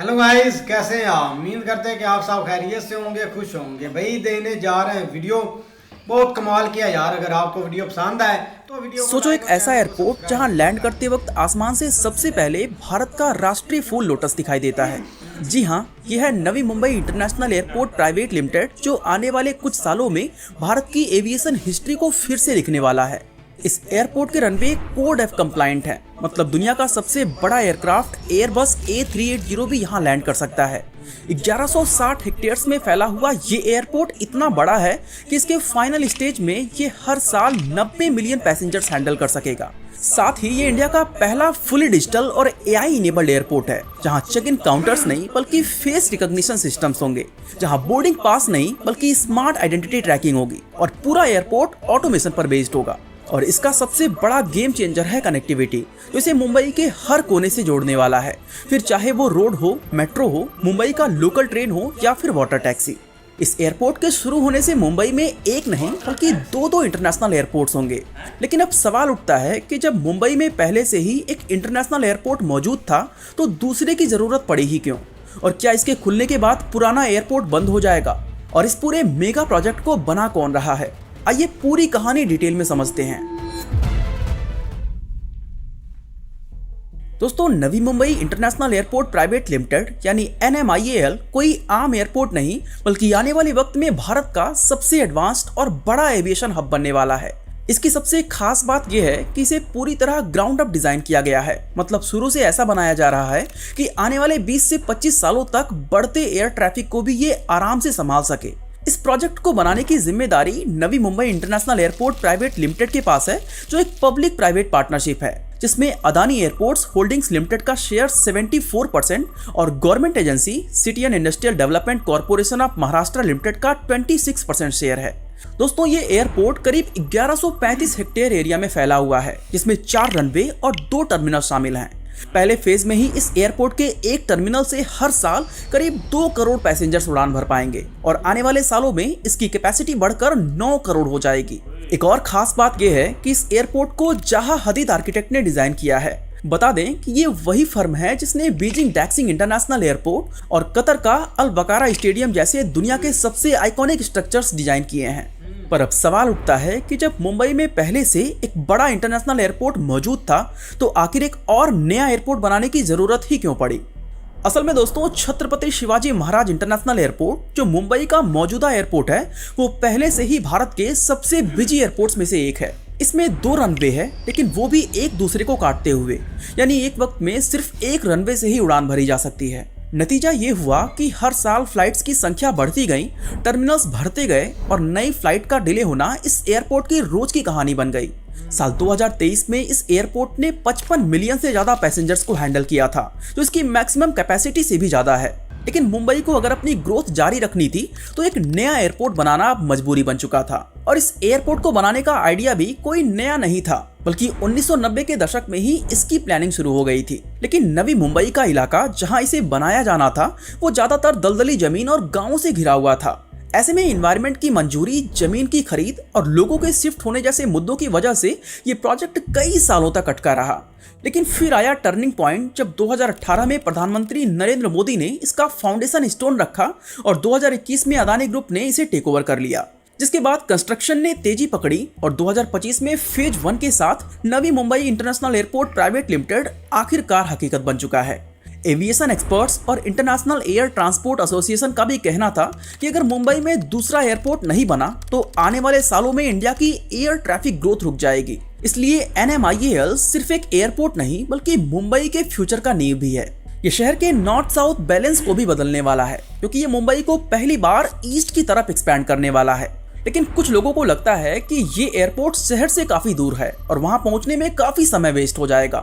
Hello guys, कैसे हैं आप। उम्मीद करते हैं कि आप सब खैरियत से होंगे, खुश होंगे। भाई देने जा रहे हैं वीडियो, बहुत कमाल किया यार। अगर आपको वीडियो पसंद आए तो वीडियो को सोचो, लाइक एक और ऐसा चैनल को एयरपोर्ट सब्सक्राइब जहां जरूर लैंड करना। करते वक्त आसमान से सबसे पहले भारत का राष्ट्रीय फूल लोटस दिखाई देता है। जी हां, यह है Navi Mumbai international airport private limited, जो आने वाले कुछ सालों में भारत की एविएशन हिस्ट्री को फिर से लिखने वाला है। इस एयरपोर्ट के रनवे कोड एफ कंप्लाइंट है, मतलब दुनिया का सबसे बड़ा एयरक्राफ्ट एयरबस A380 भी यहाँ लैंड कर सकता है। 1160 हेक्टेयर्स में फैला हुआ ये एयरपोर्ट इतना बड़ा है कि इसके फाइनल स्टेज में ये हर साल 90 मिलियन पैसेंजर्स हैंडल कर सकेगा। साथ ही ये इंडिया का पहला फुली डिजिटल और AI इनेबल्ड एयरपोर्ट है, जहां चेक इन काउंटर्स नहीं बल्कि फेस रिकॉग्निशन सिस्टम्स होंगे, जहां बोर्डिंग पास नहीं बल्कि स्मार्ट आइडेंटिटी ट्रैकिंग होगी और पूरा एयरपोर्ट ऑटोमेशन पर बेस्ड होगा। और इसका सबसे बड़ा गेम चेंजर है कनेक्टिविटी, जो इसे मुंबई के हर कोने से जोड़ने वाला है, फिर चाहे वो रोड हो, मेट्रो हो, मुंबई का लोकल ट्रेन हो या फिर वाटर टैक्सी। इस एयरपोर्ट के शुरू होने से मुंबई में एक नहीं बल्कि दो इंटरनेशनल एयरपोर्ट्स होंगे। लेकिन अब सवाल उठता है कि जब मुंबई में पहले से ही एक इंटरनेशनल एयरपोर्ट मौजूद था तो दूसरे की जरूरत पड़ी ही क्यों? और क्या इसके खुलने के बाद पुराना एयरपोर्ट बंद हो जाएगा? और इस पूरे मेगा प्रोजेक्ट को बना कौन रहा है? आइए पूरी कहानी डिटेल में समझते हैं। दोस्तों, Navi Mumbai international airport private limited यानी NMIAL कोई आम एयरपोर्ट नहीं, बल्कि आने वाले वक्त में भारत का सबसे एडवांस्ड और बड़ा एविएशन हब बनने वाला है। इसकी सबसे खास बात यह है कि इसे पूरी तरह ग्राउंड अप डिजाइन किया गया है, मतलब शुरू से ऐसा बनाया जा रहा है कि आने वाले 20 से 25 सालों तक बढ़ते एयर ट्रैफिक को भी ये आराम से संभाल सके। इस प्रोजेक्ट को बनाने की जिम्मेदारी Navi Mumbai international airport private limited के पास है, जो एक पब्लिक प्राइवेट पार्टनरशिप है, जिसमें अदानी एयरपोर्ट्स होल्डिंग्स लिमिटेड का शेयर 74% और government agency city and industrial development corporation of Maharashtra limited का 26% शेयर है। दोस्तों, ये एयरपोर्ट करीब 1135 हेक्टेयर एरिया में फैला हुआ है, जिसमें 4 रनवे और 2 टर्मिनल शामिल हैं। पहले फेज में ही इस एयरपोर्ट के एक टर्मिनल से हर साल करीब 2 करोड़ पैसेंजर्स उड़ान भर पाएंगे और आने वाले सालों में इसकी कैपेसिटी बढ़कर 9 करोड़ हो जाएगी। एक और खास बात यह है कि इस एयरपोर्ट को जहा हदीद आर्किटेक्ट ने डिजाइन किया है। बता दें कि ये वही फर्म है जिसने बीजिंग डैक्सिंग इंटरनेशनल एयरपोर्ट और कतर का अल बकारा स्टेडियम जैसे दुनिया के सबसे आइकॉनिक स्ट्रक्चर्स डिजाइन किए हैं। पर अब सवाल उठता है कि जब मुंबई में पहले से एक बड़ा इंटरनेशनल एयरपोर्ट मौजूद था तो आखिर एक और नया एयरपोर्ट बनाने की जरूरत ही क्यों पड़ी? असल में दोस्तों, छत्रपति शिवाजी महाराज इंटरनेशनल एयरपोर्ट, जो मुंबई का मौजूदा एयरपोर्ट है, वो पहले से ही भारत के सबसे बिजी एयरपोर्ट्स में से एक है। इसमें 2 रनवे है, लेकिन वो भी एक दूसरे को काटते हुए, यानी एक वक्त में सिर्फ एक रनवे से ही उड़ान भरी जा सकती है। नतीजा ये हुआ कि हर साल फ्लाइट्स की संख्या बढ़ती गई, टर्मिनल्स भरते गए और नई फ्लाइट का डिले होना इस एयरपोर्ट की रोज की कहानी बन गई। साल 2023 में इस एयरपोर्ट ने 55 मिलियन से ज्यादा पैसेंजर्स को हैंडल किया था, जो इसकी मैक्सिमम कैपेसिटी से भी ज्यादा है। लेकिन मुंबई को अगर अपनी ग्रोथ जारी रखनी थी तो एक नया एयरपोर्ट बनाना अब मजबूरी बन चुका था। और इस एयरपोर्ट को बनाने का आइडिया भी कोई नया नहीं था, बल्कि 1990 के दशक में ही इसकी प्लानिंग शुरू हो गई थी। लेकिन नवी मुंबई का इलाका जहां इसे बनाया जाना था वो ज्यादातर दलदली जमीन और गांवों से घिरा हुआ था। ऐसे में एनवायरनमेंट की मंजूरी, जमीन की खरीद और लोगों के शिफ्ट होने जैसे मुद्दों की वजह से ये प्रोजेक्ट कई सालों तक अटका रहा। लेकिन फिर आया टर्निंग पॉइंट, जब 2018 में प्रधानमंत्री नरेंद्र मोदी ने इसका फाउंडेशन स्टोन रखा और 2021 में अदानी ग्रुप ने इसे टेक ओवर कर लिया, जिसके बाद कंस्ट्रक्शन ने तेजी पकड़ी और 2025 में फेज 1 के साथ Navi Mumbai international airport private limited आखिरकार हकीकत बन चुका है। एविएशन एक्सपर्ट्स और इंटरनेशनल एयर ट्रांसपोर्ट एसोसिएशन का भी कहना था कि अगर मुंबई में दूसरा एयरपोर्ट नहीं बना तो आने वाले सालों में इंडिया की एयर ट्रैफिक ग्रोथ रुक जाएगी। इसलिए NMIAL सिर्फ एक एयरपोर्ट नहीं बल्कि मुंबई के फ्यूचर का नींव भी है। ये शहर के नॉर्थ साउथ बैलेंस को भी बदलने वाला है, क्योंकि ये मुंबई को पहली बार ईस्ट की तरफ एक्सपैंड करने वाला है। लेकिन कुछ लोगों को लगता है कि ये एयरपोर्ट शहर से काफी दूर है और वहां पहुंचने में काफी समय वेस्ट हो जाएगा।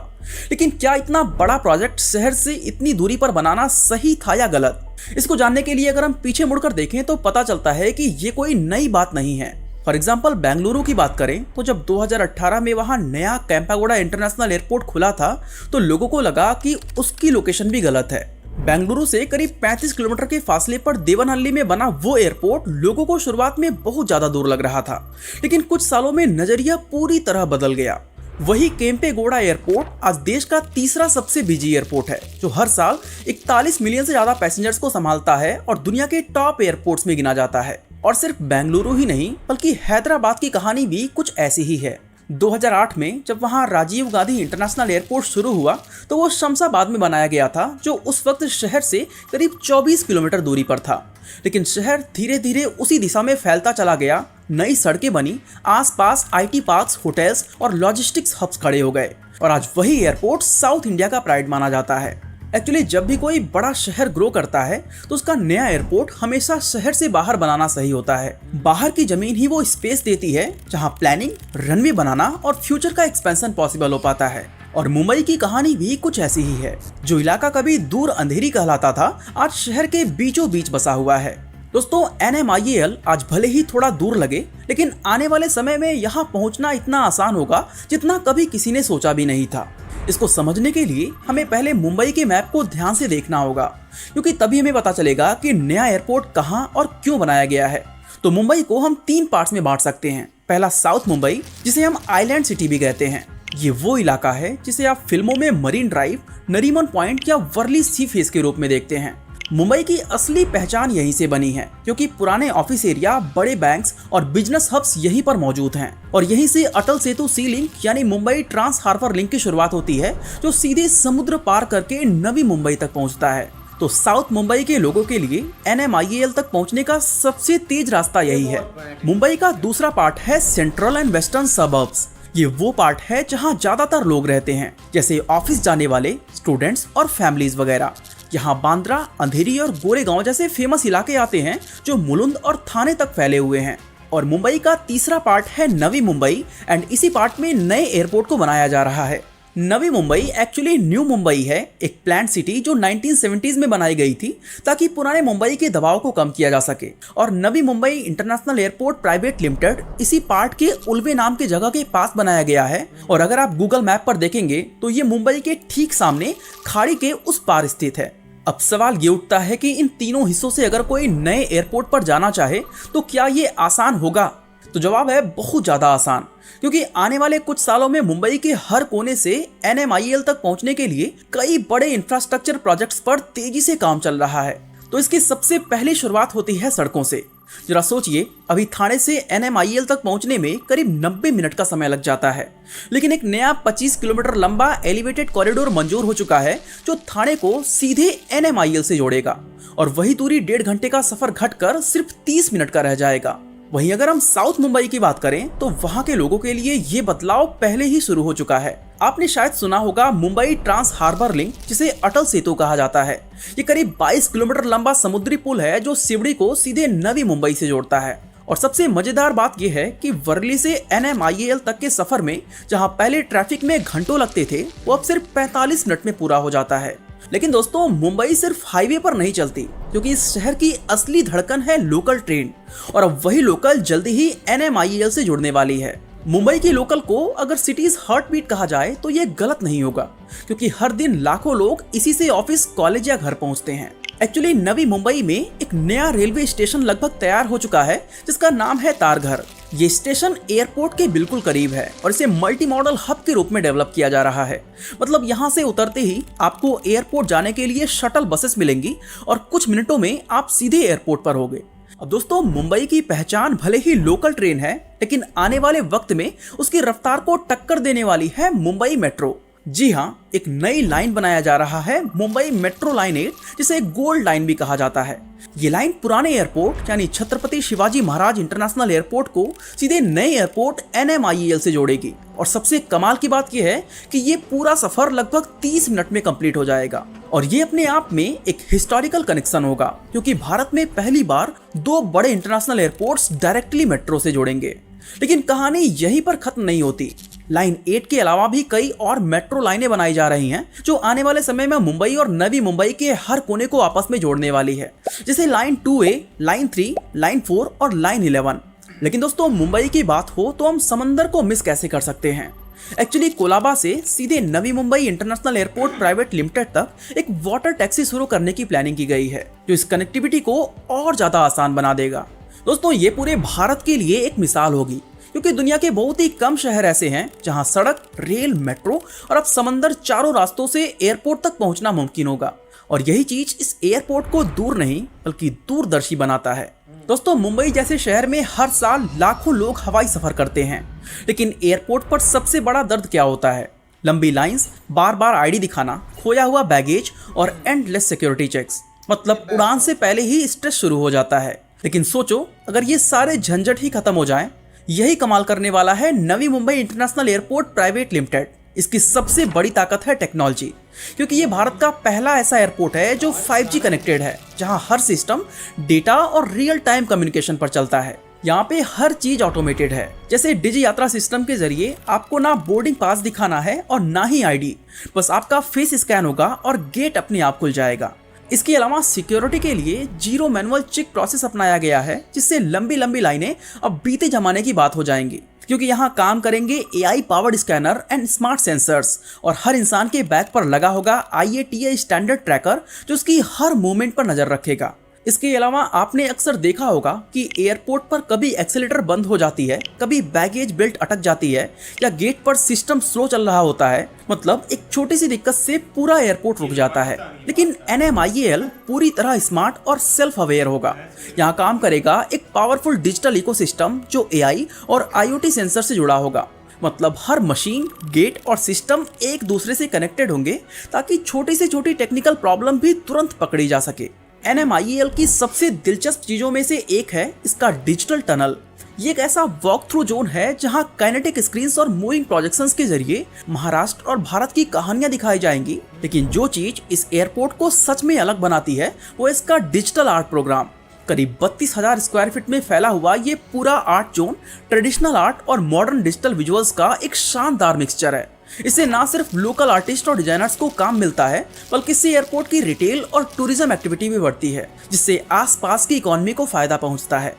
लेकिन क्या इतना बड़ा प्रोजेक्ट शहर से इतनी दूरी पर बनाना सही था या गलत? इसको जानने के लिए अगर हम पीछे मुड़कर देखें तो पता चलता है कि ये कोई नई बात नहीं है। फॉर एग्जाम्पल, बेंगलुरु की बात करें तो जब 2018 में वहां नया कैंपागोडा इंटरनेशनल एयरपोर्ट खुला था तो लोगों को लगा कि उसकी लोकेशन भी गलत है। बेंगलुरु से करीब 35 किलोमीटर के फासले पर देवनहल्ली में बना वो एयरपोर्ट लोगों को शुरुआत में बहुत ज्यादा दूर लग रहा था, लेकिन कुछ सालों में नजरिया पूरी तरह बदल गया। वही केम्पेगौड़ा एयरपोर्ट आज देश का तीसरा सबसे बिजी एयरपोर्ट है, जो हर साल 41 मिलियन से ज्यादा पैसेंजर्स को संभालता है और दुनिया के टॉप एयरपोर्ट्स में गिना जाता है। और सिर्फ बेंगलुरु ही नहीं बल्कि हैदराबाद की कहानी भी कुछ ऐसी ही है। 2008 में जब वहां राजीव गांधी इंटरनेशनल एयरपोर्ट शुरू हुआ तो वो शमशाबाद में बनाया गया था, जो उस वक्त शहर से करीब 24 किलोमीटर दूरी पर था। लेकिन शहर धीरे धीरे उसी दिशा में फैलता चला गया, नई सड़कें बनी, आसपास IT पार्क्स, होटल्स और लॉजिस्टिक्स हब्स खड़े हो गए और आज वही एयरपोर्ट साउथ इंडिया का प्राइड माना जाता है। एक्चुअली जब भी कोई बड़ा शहर ग्रो करता है तो उसका नया एयरपोर्ट हमेशा शहर से बाहर बनाना सही होता है। बाहर की जमीन ही वो स्पेस देती है जहां प्लानिंग, रनवे बनाना और फ्यूचर का एक्सपेंशन पॉसिबल हो पाता है। और मुंबई की कहानी भी कुछ ऐसी ही है। जो इलाका कभी दूर अंधेरी कहलाता था, आज शहर के बीचों बीच बसा हुआ है। दोस्तों, NMIAL आज भले ही थोड़ा दूर लगे, लेकिन आने वाले समय में यहाँ पहुँचना इतना आसान होगा जितना कभी किसी ने सोचा भी नहीं था। इसको समझने के लिए हमें पहले मुंबई के मैप को ध्यान से देखना होगा, क्योंकि तभी हमें पता चलेगा कि नया एयरपोर्ट कहाँ और क्यों बनाया गया है। तो मुंबई को हम 3 पार्ट्स में बांट सकते हैं। पहला साउथ मुंबई, जिसे हम आइलैंड सिटी भी कहते हैं। ये वो इलाका है जिसे आप फिल्मों में मरीन ड्राइव, नरीमन पॉइंट या वर्ली सी फेस के रूप में देखते हैं। मुंबई की असली पहचान यहीं से बनी है, क्योंकि पुराने ऑफिस एरिया, बड़े बैंक्स और बिजनेस हब्स यहीं पर मौजूद हैं। और यहीं से अटल सेतु सी लिंक यानी मुंबई ट्रांस हार्बर लिंक की शुरुआत होती है, जो सीधे समुद्र पार करके नवी मुंबई तक पहुंचता है। तो साउथ मुंबई के लोगों के लिए NMIAL तक पहुंचने का सबसे तेज रास्ता यही है। मुंबई का दूसरा पार्ट है सेंट्रल एंड वेस्टर्न सबर्ब्स। ये वो पार्ट है जहां ज्यादातर लोग रहते हैं, जैसे ऑफिस जाने वाले, स्टूडेंट्स और फैमिलीज वगैरह। यहाँ बांद्रा, अंधेरी और गोरेगांव जैसे फेमस इलाके आते हैं, जो मुलुंड और थाने तक फैले हुए हैं। और मुंबई का तीसरा पार्ट है नवी मुंबई, एंड इसी पार्ट में नए एयरपोर्ट को बनाया जा रहा है। नवी मुंबई एक्चुअली न्यू मुंबई है, एक प्लांट सिटी जो 1970s में बनाई गई थी ताकि पुराने मुंबई के दबाव को कम किया जा सके। और Navi Mumbai international airport private limited इसी पार्ट के उल्वे नाम की जगह के पास बनाया गया है। और अगर आप गूगल मैप पर देखेंगे तो ये मुंबई के ठीक सामने खाड़ी के उस पार स्थित है। अब सवाल ये उठता है कि इन तीनों हिस्सों से अगर कोई नए एयरपोर्ट पर जाना चाहे तो क्या ये आसान होगा? तो जवाब है बहुत ज़्यादा आसान, क्योंकि आने वाले कुछ सालों में मुंबई के हर कोने से NMIAL तक पहुंचने के लिए कई बड़े इंफ्रास्ट्रक्चर प्रोजेक्ट्स पर तेजी से काम चल रहा है। तो इसकी सबसे पहली शुरुआत होती है सड़कों से। जरा सोचिए, अभी थाने से NMIAL तक पहुंचने में करीब 90 मिनट का समय लग जाता है, लेकिन एक नया 25 किलोमीटर लंबा एलिवेटेड कॉरिडोर मंजूर हो चुका है, जो थाने को सीधे NMIAL से जोड़ेगा। और वही दूरी 1.5 घंटे का सफर घटकर सिर्फ 30 मिनट का रह जाएगा। वहीं अगर हम साउथ मुंबई की बात करें तो वहां के लोगों के लिए ये बदलाव पहले ही शुरू हो चुका है। आपने शायद सुना होगा मुंबई ट्रांस हार्बर लिंक, जिसे अटल सेतु कहा जाता है। ये करीब 22 किलोमीटर लंबा समुद्री पुल है जो सिवड़ी को सीधे नवी मुंबई से जोड़ता है। और सबसे मजेदार बात यह है कि वर्ली से NMIAL तक के सफर में जहां पहले ट्रैफिक में घंटों लगते थे, वो अब सिर्फ 45 मिनट में पूरा हो जाता है। लेकिन दोस्तों, मुंबई सिर्फ हाईवे पर नहीं चलती, क्योंकि इस शहर की असली धड़कन है लोकल ट्रेन। और अब वही लोकल जल्दी ही NMIAL से जुड़ने वाली है। मुंबई की लोकल को अगर सिटीज हार्ट बीट कहा जाए तो ये गलत नहीं होगा, क्योंकि हर दिन लाखों लोग इसी से ऑफिस, कॉलेज या घर पहुंचते हैं। एक्चुअली नवी मुंबई में एक नया रेलवे स्टेशन लगभग तैयार हो चुका है, जिसका नाम है तारघर। ये स्टेशन एयरपोर्ट के बिल्कुल करीब है और इसे मल्टी मॉडल हब के रूप में डेवलप किया जा रहा है। मतलब यहाँ से उतरते ही आपको एयरपोर्ट जाने के लिए शटल बसेस मिलेंगी और कुछ मिनटों में आप सीधे एयरपोर्ट पर होंगे। अब दोस्तों, मुंबई की पहचान भले ही लोकल ट्रेन है, लेकिन आने वाले वक्त में उसकी रफ्तार को टक्कर देने वाली है मुंबई मेट्रो। जी हाँ, एक नई लाइन बनाया जा रहा है, मुंबई मेट्रो लाइन 8, जिसे गोल्ड लाइन भी कहा जाता है। ये लाइन पुराने एयरपोर्ट यानी छत्रपति शिवाजी महाराज इंटरनेशनल एयरपोर्ट को सीधे नए एयरपोर्ट NMIAL से जोड़ेगी। और सबसे कमाल की बात यह है कि ये पूरा सफर लगभग 30 मिनट में कंप्लीट हो जाएगा। और ये अपने आप में एक हिस्टोरिकल कनेक्शन होगा, क्योंकि भारत में पहली बार 2 बड़े इंटरनेशनल एयरपोर्ट्स डायरेक्टली मेट्रो से जोड़ेंगे। लेकिन कहानी यहीं पर खत्म नहीं होती। लाइन 8 के अलावा भी कई और मेट्रो लाइनें बनाई जा रही हैं, जो आने वाले समय में मुंबई और नवी मुंबई के हर कोने को आपस में जोड़ने वाली है, जैसे लाइन 2A, लाइन 3, लाइन 4 और लाइन 11। लेकिन दोस्तों, मुंबई की बात हो तो हम समंदर को मिस कैसे कर सकते हैं। एक्चुअली कोलाबा से सीधे Navi Mumbai international airport private limited तक एक वाटर टैक्सी शुरू करने की प्लानिंग की गई है, जो इस कनेक्टिविटी को और ज्यादा आसान बना देगा। दोस्तों, ये पूरे भारत के लिए एक मिसाल होगी, क्योंकि दुनिया के बहुत ही कम शहर ऐसे हैं जहां सड़क, रेल, मेट्रो और अब समंदर चारों रास्तों से एयरपोर्ट तक पहुंचना मुमकिन होगा। और यही चीज इस एयरपोर्ट को दूर नहीं बल्कि दूरदर्शी बनाता है। दोस्तों, मुंबई जैसे शहर में हर साल लाखों लोग हवाई सफर करते हैं, लेकिन एयरपोर्ट पर सबसे बड़ा दर्द क्या होता है? लंबी लाइंस, बार बार आईडी दिखाना, खोया हुआ बैगेज और एंडलेस सिक्योरिटी चेक्स। मतलब उड़ान से पहले ही स्ट्रेस शुरू हो जाता है। लेकिन सोचो, अगर ये सारे झंझट ही खत्म हो जाएं, यही कमाल करने वाला है Navi Mumbai international airport private limited. इसकी सबसे बड़ी ताकत है टेक्नोलॉजी, क्योंकि ये भारत का पहला ऐसा एयरपोर्ट है जो 5G कनेक्टेड है, जहां हर सिस्टम डेटा और रियल टाइम कम्युनिकेशन पर चलता है। यहाँ पे हर चीज ऑटोमेटेड है। जैसे डिजी यात्रा सिस्टम के जरिए आपको ना बोर्डिंग पास दिखाना है और ना ही आईडी, बस आपका फेस स्कैन होगा और गेट अपने आप खुल जाएगा। इसके अलावा सिक्योरिटी के लिए जीरो मैनुअल चेक प्रोसेस अपनाया गया है, जिससे लंबी लंबी लाइनें अब बीते जमाने की बात हो जाएंगी, क्योंकि यहाँ काम करेंगे AI powered scanner and smart sensors और हर इंसान के बैग पर लगा होगा IATA स्टैंडर्ड ट्रैकर जो उसकी हर मूवमेंट पर नजर रखेगा। इसके अलावा आपने अक्सर देखा होगा कि एयरपोर्ट पर कभी एक्सेलेटर बंद हो जाती है, कभी बैगेज बेल्ट अटक जाती है या गेट पर सिस्टम स्लो चल रहा होता है। मतलब एक छोटी सी दिक्कत से पूरा एयरपोर्ट रुक जाता है। लेकिन NMIAL पूरी तरह स्मार्ट और सेल्फ अवेयर होगा। यहाँ काम करेगा एक पावरफुल डिजिटल इकोसिस्टम जो AI और IoT सेंसर से जुड़ा होगा। मतलब हर मशीन, गेट और सिस्टम एक दूसरे से कनेक्टेड होंगे ताकि छोटी से छोटी टेक्निकल प्रॉब्लम भी तुरंत पकड़ी जा सके। NMIAL की सबसे दिलचस्प चीजों में से एक है इसका डिजिटल टनल। ये एक ऐसा वॉक थ्रू जोन है जहां काइनेटिक स्क्रीन्स और मूविंग प्रोजेक्शंस के जरिए महाराष्ट्र और भारत की कहानियां दिखाई जाएंगी। लेकिन जो चीज इस एयरपोर्ट को सच में अलग बनाती है वो इसका डिजिटल आर्ट प्रोग्राम। करीब 32,000 स्क्वायर फीट में फैला हुआ ये पूरा आर्ट जोन ट्रेडिशनल आर्ट और मॉडर्न डिजिटल विजुअल्स का एक शानदार मिक्सचर है। इससे ना सिर्फ लोकल आर्टिस्ट और डिजाइनर्स को काम मिलता है, बल्कि इससे एयरपोर्ट की रिटेल और टूरिज्म एक्टिविटी भी बढ़ती है, जिससे आसपास की इकोनॉमी को फायदा पहुंचता है।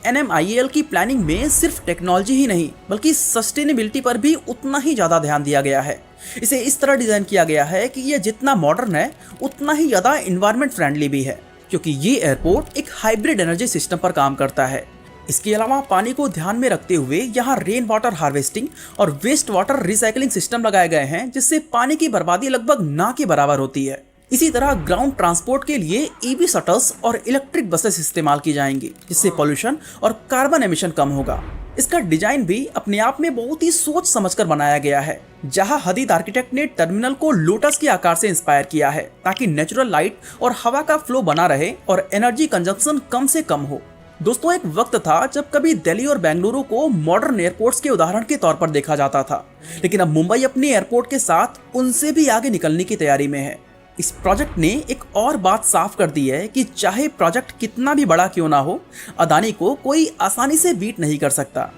NMIAL की प्लानिंग में सिर्फ टेक्नोलॉजी ही नहीं बल्कि सस्टेनेबिलिटी पर भी उतना ही ज्यादा ध्यान दिया गया है। इसे इस तरह डिजाइन किया गया है कि यह जितना मॉडर्न है उतना ही ज्यादा एनवायरनमेंट फ्रेंडली भी है, क्योंकि ये एयरपोर्ट एक हाइब्रिड एनर्जी सिस्टम पर काम करता है। इसके अलावा पानी को ध्यान में रखते हुए यहाँ रेन वाटर हार्वेस्टिंग और वेस्ट वाटर रिसाइकलिंग सिस्टम लगाए गए हैं, जिससे पानी की बर्बादी लगभग ना के बराबर होती है। इसी तरह ग्राउंड ट्रांसपोर्ट के लिए EV शटल्स और इलेक्ट्रिक बसेस इस्तेमाल की जाएंगी, जिससे पोल्यूशन और कार्बन एमिशन कम होगा। इसका डिजाइन भी अपने आप में बहुत ही सोच समझकर बनाया गया है। जहां हदीद आर्किटेक्ट ने टर्मिनल को लोटस के आकार से इंस्पायर किया है, ताकि नेचुरल लाइट और हवा का फ्लो बना रहे और एनर्जी कंजप्शन कम से कम हो। दोस्तों, एक वक्त था जब कभी दिल्ली और बेंगलुरु को मॉडर्न एयरपोर्ट्स के उदाहरण के तौर पर देखा जाता था, लेकिन अब मुंबई अपने एयरपोर्ट के साथ उनसे भी आगे निकलने की तैयारी में है। इस प्रोजेक्ट ने एक और बात साफ कर दी है कि चाहे प्रोजेक्ट कितना भी बड़ा क्यों ना हो, अदानी को कोई आसानी से बीट नहीं कर सकता,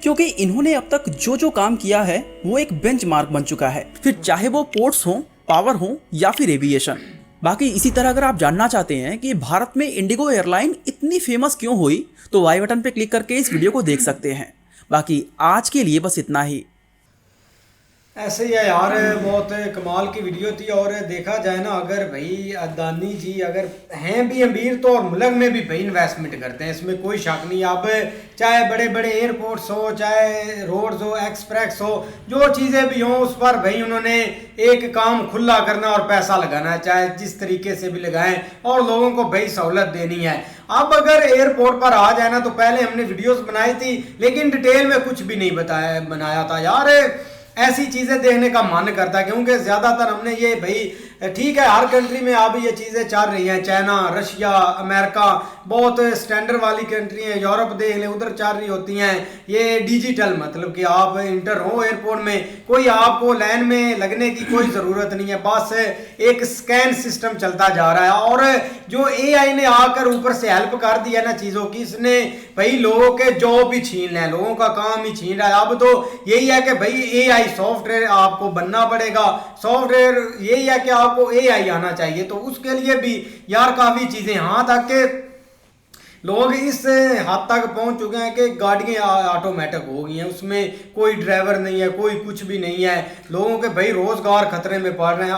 क्योंकि इन्होंने अब तक जो जो काम किया है वो एक बेंचमार्क बन चुका है, फिर चाहे वो पोर्ट्स हो, पावर हो या फिर एविएशन। बाकी इसी तरह अगर आप जानना चाहते हैं कि भारत में इंडिगो एयरलाइन इतनी फेमस क्यों हुई, तो वाई बटन पे क्लिक करके इस वीडियो को देख सकते हैं। बाकी आज के लिए बस इतना ही। ऐसे ही है यार, बहुत कमाल की वीडियो थी। और देखा जाए ना, अगर भाई अदानी जी अगर हैं भी अमीर तो और मुल्क में भी भाई इन्वेस्टमेंट करते हैं, इसमें कोई शक नहीं। अब चाहे बड़े बड़े एयरपोर्ट्स हो, चाहे रोड्स हो, एक्सप्रेस हो, जो चीज़ें भी हों, उस पर भाई उन्होंने एक काम खुला करना और पैसा लगाना है, चाहे जिस तरीके से भी लगाएं, और लोगों को भाई सहूलत देनी है। अब अगर एयरपोर्ट पर आ जाए ना, तो पहले हमने वीडियोस बनाई थी, लेकिन डिटेल में कुछ भी नहीं बनाया था यार। ऐसी चीज़ें देखने का मन करता है, क्योंकि ज़्यादातर हमने ये भाई ठीक है, हर कंट्री में अब ये चीज़ें चल रही हैं। चाइना, रशिया, अमेरिका बहुत स्टैंडर्ड वाली कंट्री हैं। यूरोप देख लें, उधर चल रही होती हैं ये डिजिटल, मतलब कि आप इंटर हो एयरपोर्ट में, कोई आपको लाइन में लगने की कोई ज़रूरत नहीं है, बस एक स्कैन सिस्टम चलता जा रहा है। और जो AI ने आकर ऊपर से हेल्प कर दी है ना चीज़ों की, इसने भाई लोगों के जॉब ही छीन लिया, लोगों का काम ही छीन रहा है। अब तो यही है कि भाई AI सॉफ्टवेयर आपको बनना पड़ेगा, सॉफ्टवेयर यही है कि आपको AI आना चाहिए। तो उसके लिए भी यार काफ़ी चीज़ें, हाँ, ताकि लोग इस हद तक पहुंच चुके हैं कि गाड़ियां ऑटोमेटिक हो गई हैं, उसमें कोई ड्राइवर नहीं है, कोई कुछ भी नहीं है। लोगों के भाई रोजगार खतरे में पड़ रहे हैं।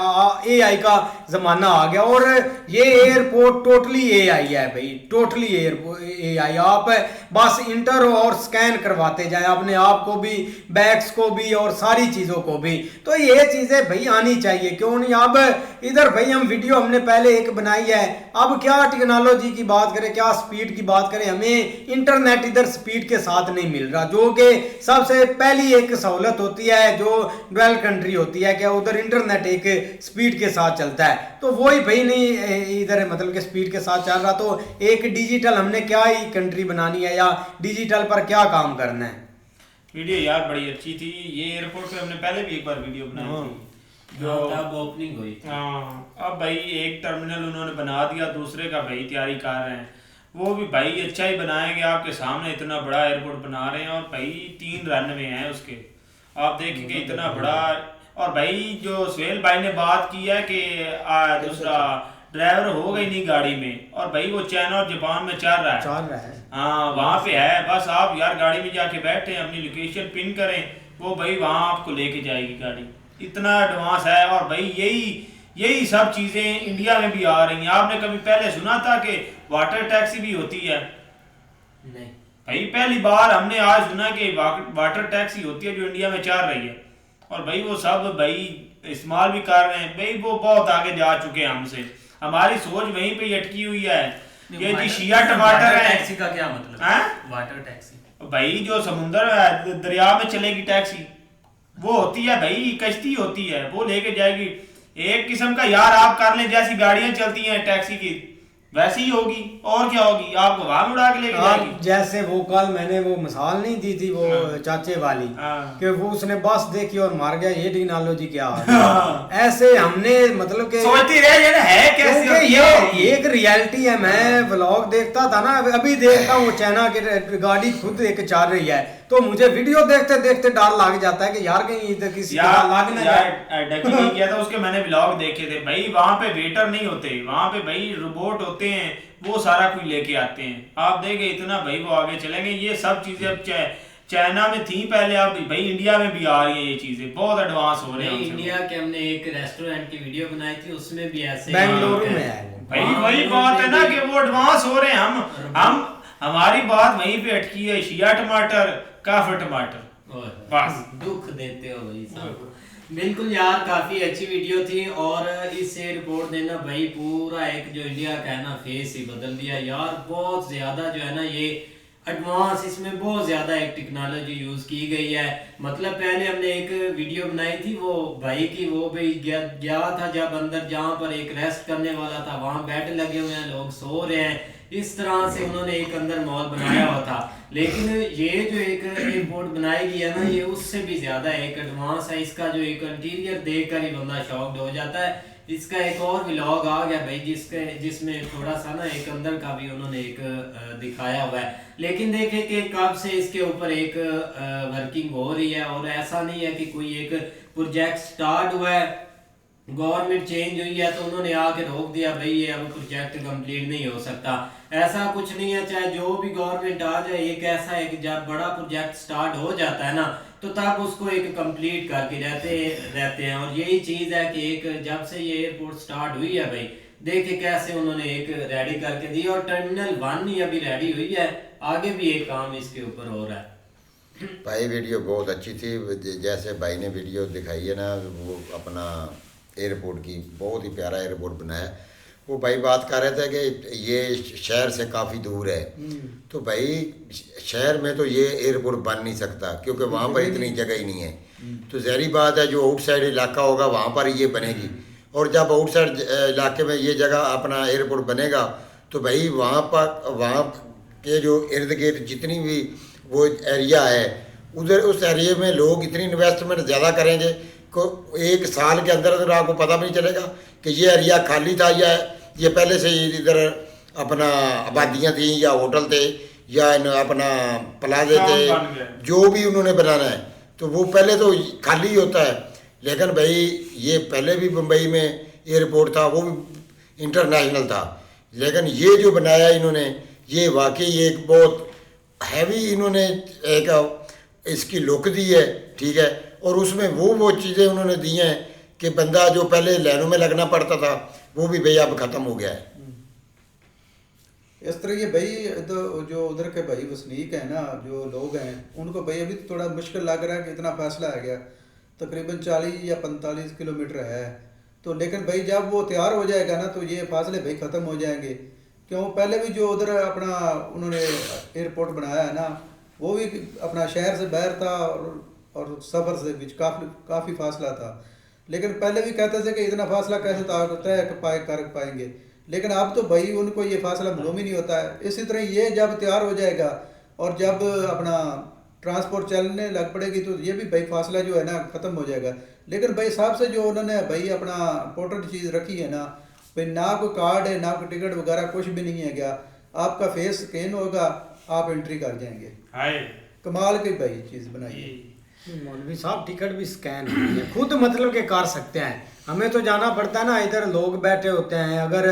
एआई का जमाना आ गया और ये एयरपोर्ट टोटली एआई है भाई, टोटली एआई। आप बस इंटर और स्कैन करवाते जाए अपने आप को भी, बैग्स को भी और सारी चीजों को भी। तो ये चीजें भाई आनी चाहिए, क्यों नहीं। अब इधर भाई हम वीडियो हमने पहले एक बनाई है, अब क्या टेक्नोलॉजी की बात करें, क्या स्पीड की बात करें, हमें इंटरनेट इधर स्पीड के साथ नहीं मिल रहा, जो कि सबसे पहली एक सहूलत होती है जो डेवलप कंट्री होती है, क्या उधर इंटरनेट एक स्पीड के साथ चलता है। तो वही भाई नहीं इधर मतलब के स्पीड के साथ चल रहा। तो एक डिजिटल हमने क्या ही कंट्री बनानी है या डिजिटल पर क्या काम करना है। वीडियो यार बड़ी अच्छी थी। ये एयरपोर्ट पे हमने पहले भी एक बार वीडियो बनाई थी जो तब ओपनिंग हुई थी। हाँ, अब भाई एक टर्मिनल उन्होंने बना दिया, दूसरे का भाई तैयारी कर रहे हैं। वो भी भाई अच्छा ही बनाएंगे, आपके सामने इतना बड़ा एयरपोर्ट बना रहे हैं और भाई 3 रनवे हैं उसके, आप देखेंगे इतना बड़ा। और भाई जो सुहेल भाई ने बात की है कि दूसरा ड्राइवर हो गई नहीं गाड़ी में, और भाई वो चाइना और जापान में चल रहा है। हाँ वहाँ पे है, बस आप यार गाड़ी में जाके बैठे अपनी लोकेशन पिन करें, वो भाई वहाँ आपको लेके जाएगी गाड़ी। इतना एडवांस है। और भाई यही सब चीजें इंडिया में भी आ रही हैं। आपने कभी पहले सुना था कि वाटर टैक्सी भी होती है? नहीं भाई पहली बार हमने आज सुना कि वाटर टैक्सी होती है जो इंडिया में चल रही है। और भाई वो सब भाई इस्तेमाल भी कर रहे हैं। भाई वो बहुत आगे जा चुके हैं हमसे, हमारी सोच वहीं पे अटकी हुई है। ये जी शिया टमाटर है। टैक्सी का क्या मतलब है? वाटर टैक्सी भाई जो समुंदर दरिया में चलेगी टैक्सी, वो होती है भाई, कश्ती होती है, वो लेके जाएगी। एक किस्म का यार आप कर लें जैसी गाड़ियां चलती हैं टैक्सी की, वैसी ही होगी। और क्या होगी, आपको वहां उड़ा के लेके जाएगी। जैसे वो कल मैंने वो मिसाल नहीं दी थी वो चाचे वाली कि वो उसने बस देखी और मार गया, ये टेक्नोलॉजी क्या है। ऐसे हमने मतलब कि सोचती रहे ये है कैसे, ये एक रियलिटी है। मैं व्लॉग देखता था ना, अभी देखता हूँ चाइना की गाड़ी खुद एक चल रही है, तो मुझे वीडियो देखते देखते डर लग जाता है कि यार कहीं इधर किसी का लग ना जाए। डकी नहीं किया था उसके, मैंने व्लॉग देखे थे भाई। वहां पे वेटर नहीं होते, वहां पे भाई रोबोट होते हैं, वो सारा कुछ लेके आते हैं। आप देखे इतना भाई वो आगे चलेंगे। ये सब चीजें अब चाइना में थी पहले, अब भाई इंडिया में भी आ रही है। ये चीजें बहुत एडवांस हो रहे हैं। इंडिया के हमने एक रेस्टोरेंट की वीडियो बनाई थी, उसमें भी ऐसे बेंगलुरु में है भाई। वही बात है ना कि वो एडवांस हो रहे हैं। हम हमारी बात वहीं पे अटकी है, शिया टमाटर काफी टमाटर बस दुख देते हो भाई साहब। बिल्कुल यार, काफी अच्छी वीडियो थी। और इस रिपोर्ट ने ना भाई पूरा एक जो इंडिया का है ना फेस ही बदल दिया यार। बहुत ज्यादा जो है ना ये एडवांस, इसमें बहुत ज्यादा एक टेक्नोलॉजी यूज की गई है। मतलब पहले हमने एक वीडियो बनाई थी वो भाई की, वो भाई गया था जब अंदर, जहाँ पर एक रेस्ट करने वाला था, वहाँ बेड लगे हुए हैं, लोग सो रहे हैं, इस तरह से उन्होंने एक अंदर मॉल बनाया हुआ था। लेकिन ये जो एक एयरपोर्ट बनाई गई है ना, ये उससे भी ज्यादा एक एडवांस है। इसका जो एक इंटीरियर देखकर ही बंदा शॉक्ड हो जाता है। इसका एक और व्लॉग आ गया भाई जिसमें थोड़ा सा ना एक अंदर का भी उन्होंने एक दिखाया हुआ है। लेकिन देखे कि कब से इसके ऊपर एक वर्किंग हो रही है, और ऐसा नहीं है कि कोई एक प्रोजेक्ट स्टार्ट हुआ है, गवर्नमेंट चेंज हुई है तो उन्होंने आके रोक दिया भाई ये अब प्रोजेक्ट कंप्लीट नहीं हो सकता। ऐसा कुछ नहीं है। चाहे जो भी गवर्नमेंट आ जाए, एक ऐसा है कि जब बड़ा प्रोजेक्ट स्टार्ट हो जाता है ना, तो तब उसको एक कंप्लीट करके रहते हैं। और यही चीज है कि एक जब से ये एयरपोर्ट स्टार्ट हुई है भाई, देखे कैसे उन्होंने एक रेडी करके दी। और टर्मिनल 1 ही अभी रेडी हुई है, आगे भी एक काम इसके ऊपर हो रहा है। भाई वीडियो बहुत अच्छी थी। जैसे भाई ने वीडियो दिखाई है ना, वो अपना एयरपोर्ट की, बहुत ही प्यारा एयरपोर्ट बनाया। वो भाई बात कर रहे थे कि ये शहर से काफ़ी दूर है, तो भाई शहर में तो ये एयरपोर्ट बन नहीं सकता क्योंकि वहाँ पर इतनी जगह ही नहीं है। तो ज़ाहिरी बात है जो आउटसाइड इलाका होगा वहाँ पर ये बनेगी। और जब आउटसाइड इलाके में ये जगह अपना एयरपोर्ट बनेगा तो भाई वहाँ के जो इर्द गिर्द जितनी भी वो एरिया है, उधर उस एरिया में लोग इतनी इन्वेस्टमेंट ज़्यादा करेंगे को 1 साल के अंदर अंदर आपको पता भी नहीं चलेगा कि ये एरिया खाली था या ये पहले से इधर अपना आबादियाँ थी या होटल थे या अपना प्लाजे थे, जो भी उन्होंने बनाना है तो वो पहले तो खाली ही होता है। लेकिन भाई ये पहले भी मुंबई में एयरपोर्ट था, वो भी इंटरनेशनल था, लेकिन ये जो बनाया इन्होंने ये वाकई एक बहुत हैवी इन्होंने एक इसकी लुक दी है, ठीक है, और उसमें वो चीज़ें उन्होंने दी हैं कि बंदा जो पहले लाइनों में लगना पड़ता था वो भी भाई अब ख़त्म हो गया है। इस तरह ये भाई तो जो उधर के भाई वसनीक हैं ना, जो लोग हैं, उनको भाई अभी थोड़ा मुश्किल लग रहा है कि इतना फासला आ गया, तकरीबन 40 या 45 किलोमीटर है। तो लेकिन भाई जब वो तैयार हो जाएगा ना तो ये फासले भाई ख़त्म हो जाएंगे। क्यों, पहले भी जो उधर अपना उन्होंने एयरपोर्ट बनाया है ना, वो भी अपना शहर से बाहर था और सफ़र से बीच काफ़ी फासला था। लेकिन पहले भी कहते थे कि इतना फासला कैसे तय कर पाएंगे, लेकिन अब तो भाई उनको ये फासला मालूम ही नहीं होता है। इसी तरह ये जब तैयार हो जाएगा और जब अपना ट्रांसपोर्ट चलने लग पड़ेगी तो ये भी भाई फासला जो है ना ख़त्म हो जाएगा। लेकिन भाई साहब से जो उन्होंने भाई अपना इम्पोर्टेंट चीज़ रखी है ना भाई, ना कोई कार्ड है ना कोई टिकट वगैरह कुछ भी नहीं है क्या, आपका फेस स्कैन होगा, आप एंट्री कर जाएंगे। कमाल की भाई चीज़ बनाई है। मौलवी साहब टिकट भी स्कैन होती है खुद, मतलब के कर सकते हैं। हमें तो जाना पड़ता है ना, इधर लोग बैठे होते हैं, अगर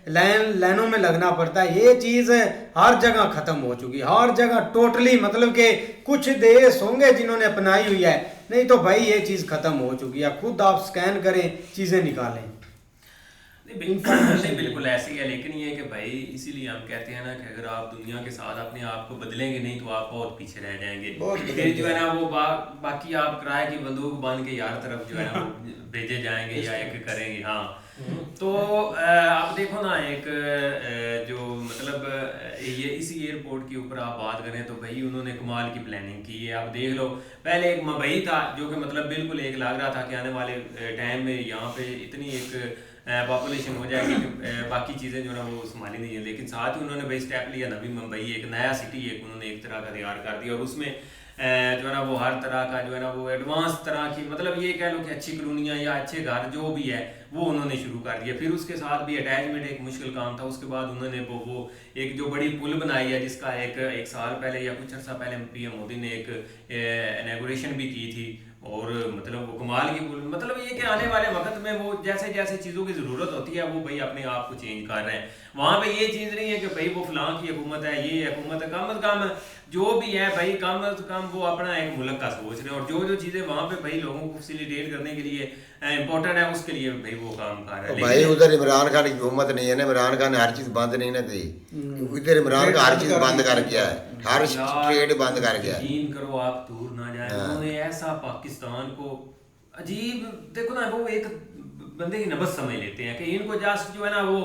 लाइनों में लगना पड़ता है। ये चीज़ हर जगह ख़त्म हो चुकी है, हर जगह टोटली, मतलब कि कुछ देश होंगे जिन्होंने अपनाई हुई है, नहीं तो भाई ये चीज़ ख़त्म हो चुकी है। खुद आप स्कैन करें, चीज़ें निकालें। नहीं बिल्कुल ऐसी है, लेकिन ये कि भाई इसीलिए हम कहते हैं ना कि अगर आप दुनिया के साथ अपने आप को बदलेंगे नहीं तो आप बहुत पीछे रह जाएंगे। फिर जो है ना वो बाकी आप किराए की बंदूक बांध के यार तरफ जो है ना वो भेजे जाएंगे या एक करेंगे। हाँ, तो आप देखो ना, एक जो मतलब ये इसी एयरपोर्ट के ऊपर आप बात करें तो भाई उन्होंने कमाल की प्लानिंग की है। आप देख लो, पहले एक मुंबई था जो कि मतलब बिल्कुल एक लग रहा था कि आने वाले टाइम में यहाँ पे इतनी एक पॉपुलेशन हो जाएगी कि बाकी चीज़ें जो है वो संभाली नहीं है। लेकिन साथ ही उन्होंने भाई स्टेप लिया, नवी मुंबई एक नया सिटी एक उन्होंने एक तरह का तैयार कर दिया, और उसमें जो है ना वो हर तरह का जो है ना वो एडवांस तरह की, मतलब ये कह लो कि अच्छी कॉलोनियाँ या अच्छे घर जो भी है वो उन्होंने शुरू कर दिया। फिर उसके साथ भी अटैचमेंट एक मुश्किल काम था। उसके बाद उन्होंने वो एक जो बड़ी पुल बनाई है जिसका एक साल पहले या कुछ अर्सा पहले पीएम मोदी ने एक इनॉग्रेशन भी की थी, और मतलब वो कमाल की पुल, मतलब ये कि आने वाले वक्त में वो जैसे जैसे चीज़ों की ज़रूरत होती है वो भाई अपने आप को चेंज कर रहे हैं। वहाँ पे ये चीज़ नहीं है कि भाई वो फलां की हुकूमत है, ये हुकूमत है, कम अज़ कम जो भी है भाई कम अज़ कम वो अपना एक मुल्क का सोच रहे हैं, और जो चीज़ें वहाँ पे भाई लोगों को फैसिलिटेट करने के लिए इम्पोर्टेंट है उसके लिए भाई वो काम कर रहे हैं। भाई उधर इमरान खान की हुकूमत नहीं है ना, इमरान खान ने हर चीज़ बंद नहीं ना की, इधर इमरान का हर चीज़ बंद कर गया है, हर ट्रेड बंद कर गया है। यकीन करो आप दूर ना जाए, उन्होंने ऐसा पाकिस्तान को अजीब, देखो ना वो एक बंदे की नबज समझ लेते हैं कि इनको जस्ट जो है ना वो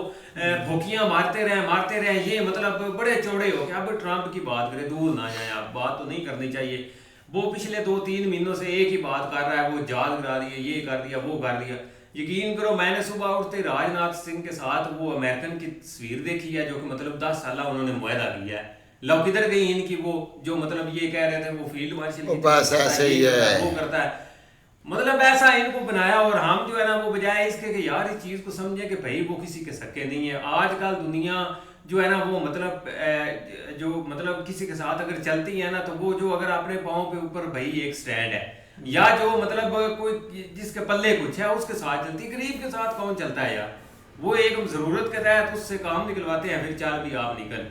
भूखियाँ मारते रहे, ये मतलब बड़े चौड़े हो गए। अब ट्रंप की बात करें, दूर ना जाए आप, बात तो नहीं करनी चाहिए। वो पिछले 2-3 महीनों से एक ही बात कर रहा है, वो जाल गिरा दिया, ये कर दिया, वो कर दिया। यकीन करो मैंने सुबह उठते राजनाथ सिंह के साथ वो अमेरिकन की तस्वीर देखी है जो कि मतलब 10 साल उन्होंने मुआहदा किया है। लो किधर गई इनकी वो जो मतलब ये कह रहे थे वो फील्ड मार्शल बस ऐसे ही है, वो करता है, मतलब ऐसा इनको बनाया। और हम जो है ना वो बजाय इसके कि यार इस चीज़ को समझे कि भाई वो किसी के सके नहीं है। आजकल दुनिया जो है ना वो मतलब जो मतलब किसी के साथ अगर चलती है ना तो वो जो अगर अपने पाँव के ऊपर भाई एक स्टैंड है, या जो मतलब कोई जिसके पल्ले कुछ है उसके साथ चलती, गरीब के साथ कौन चलता है यार। वो एक ज़रूरत के तहत उससे काम निकलवाते हैं, फिर चाल भी आप निकल।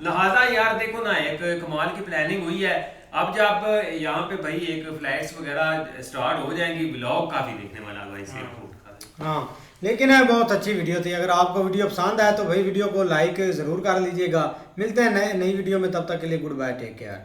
लिहाजा यार देखो ना एक कमाल की प्लानिंग हुई है। अब जब यहाँ पे भाई एक फ्लाइट्स वगैरह स्टार्ट हो जाएंगी, ब्लॉग काफ़ी देखने वाला होगा इस एयरपोर्ट का। हाँ, लेकिन है बहुत अच्छी वीडियो थी। अगर आपको वीडियो पसंद आया तो भाई वीडियो को लाइक ज़रूर कर लीजिएगा। मिलते हैं नई वीडियो में, तब तक के लिए गुड बाय, टेक केयर।